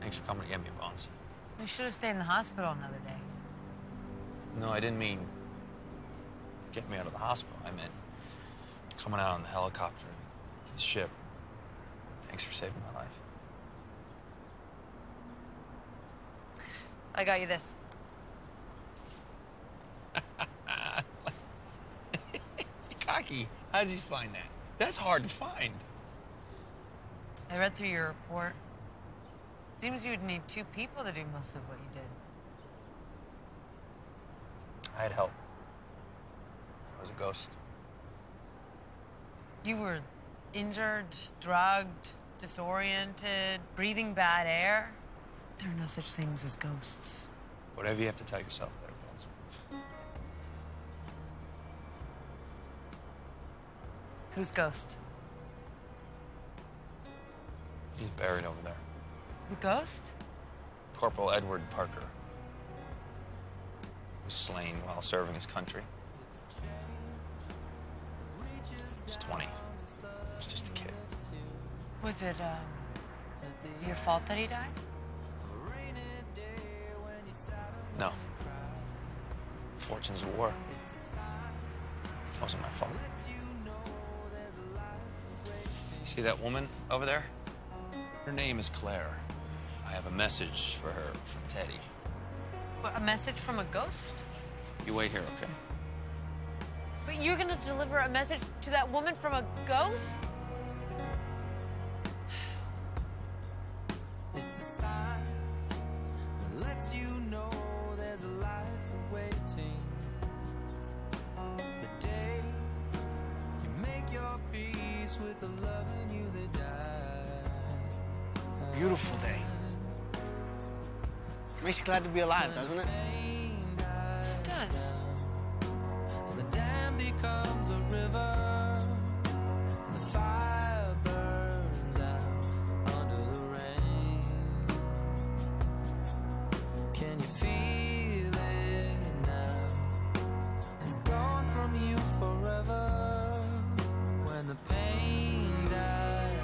Thanks for coming to get me, Bones. We should have stayed in the hospital another day. No, I didn't mean get me out of the hospital. I meant coming out on the helicopter to the ship. Thanks for saving my life. I got you this. Cocky. How did you find that? That's hard to find. I read through your report. Seems you would need 2 people to do most of what you did. I had help. I was a ghost. You were injured, drugged, disoriented, breathing bad air. There are no such things as ghosts. Whatever you have to tell yourself there, Bones. Who's ghost? He's buried over there. The ghost? Corporal Edward Parker. He was slain while serving his country. He was 20. He was just a kid. Was it, your fault that he died? No. Fortunes of war. It wasn't my fault. You see that woman over there? Her name is Claire. I have a message for her from Teddy. What, a message from a ghost? You wait here, okay? But you're gonna deliver a message to that woman from a ghost? It's a sign that lets you know there's a life awaiting. The day you make your peace with the love in you that died. Beautiful day. Makes you glad to be alive, doesn't it? Yes, it does. And the dam becomes a river.